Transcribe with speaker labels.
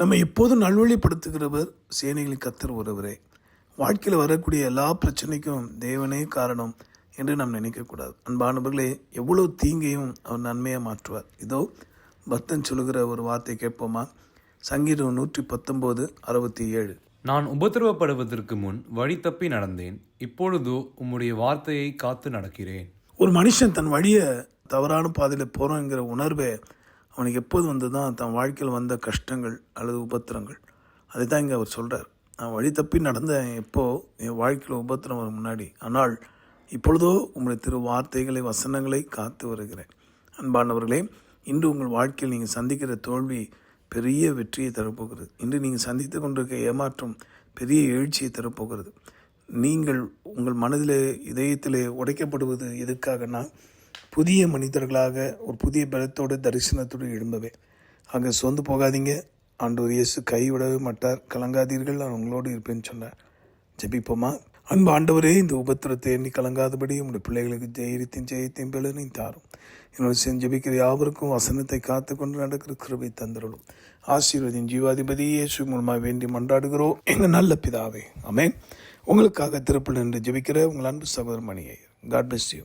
Speaker 1: நம்ம எப்போதும் நல்வழிப்படுத்துகிறவர் சேனைகளின் கர்த்தர் ஒருவரே. வாழ்க்கையில் வரக்கூடிய எல்லா பிரச்சனைக்கும் தேவனே காரணம் என்று நாம் நினைக்கக்கூடாது. அன்பானவர்களே, எவ்வளோ தீங்கையும் அவர் நன்மையாக மாற்றுவார். இதோ பக்தன் சொல்லுகிற ஒரு வார்த்தை கேட்போமா? சங்கீதம் 119:67.
Speaker 2: நான் உபத்திரவப்படுவதற்கு முன் வழி தப்பி நடந்தேன், இப்பொழுதோ உம்முடைய வார்த்தையை காத்து நடக்கிறேன்.
Speaker 1: ஒரு மனுஷன் தன் வழியை தவறான பாதையில் போகிறோங்கிற உணர்வே அவனுக்கு எப்போது வந்து தான் தன் வாழ்க்கையில் வந்த கஷ்டங்கள் அல்லது உபத்திரங்கள். அதை தான் இங்கே அவர் சொல்கிறார். நான் வழி தப்பி நடந்தேன், எப்போது என் வாழ்க்கையில் உபத்திரம் வரும் முன்னாடி, ஆனால் இப்பொழுதோ உங்களுடைய திரு வார்த்தைகளை வசனங்களை காத்து வருகிறேன். அன்பானவர்களே, இன்று உங்கள் வாழ்க்கையில் நீங்கள் சந்திக்கிற தோல்வி பெரிய வெற்றியை தரப்போகிறது. இன்று நீங்கள் சந்தித்து கொண்டிருக்க ஏமாற்றம் பெரிய எழுச்சியை தரப்போகிறது. நீங்கள் உங்கள் மனதிலே இதயத்திலே உடைக்கப்படுவது எதுக்காகனா, புதிய மனிதர்களாக ஒரு புதிய பலத்தோடு தரிசனத்தோடு எழும்பவே. அங்கே சொந்து போகாதீங்க. ஆண்டவர் இயேசு கைவிடவே மாட்டார். கலங்காதீர்கள், நான் உங்களோடு இருப்பேன்னு சொன்னார். ஜெபிப்போமா? அன்பு ஆண்டவரே, இந்த உபத்திரத்தை எண்ணி கலங்காதபடி உங்களுடைய பிள்ளைகளுக்கு ஜெயத்தையும் பலனையும் தாரும். என்னோட ஜெபிக்கிற யாவருக்கும் வசனத்தை காத்து கொண்டு நடக்கிற கிருபை தந்தருளும். ஆசீர்வதின் ஜீவாதிபதி இயேசு மூலமாக வேண்டி மன்றாடுகிறோம் எங்கள் நல்ல பிதாவே, ஆமென். உங்களுக்காக திருப்பல் என்று ஜெபிக்கிற உங்கள் அன்பு சகோதரர் மணியை. God bless you.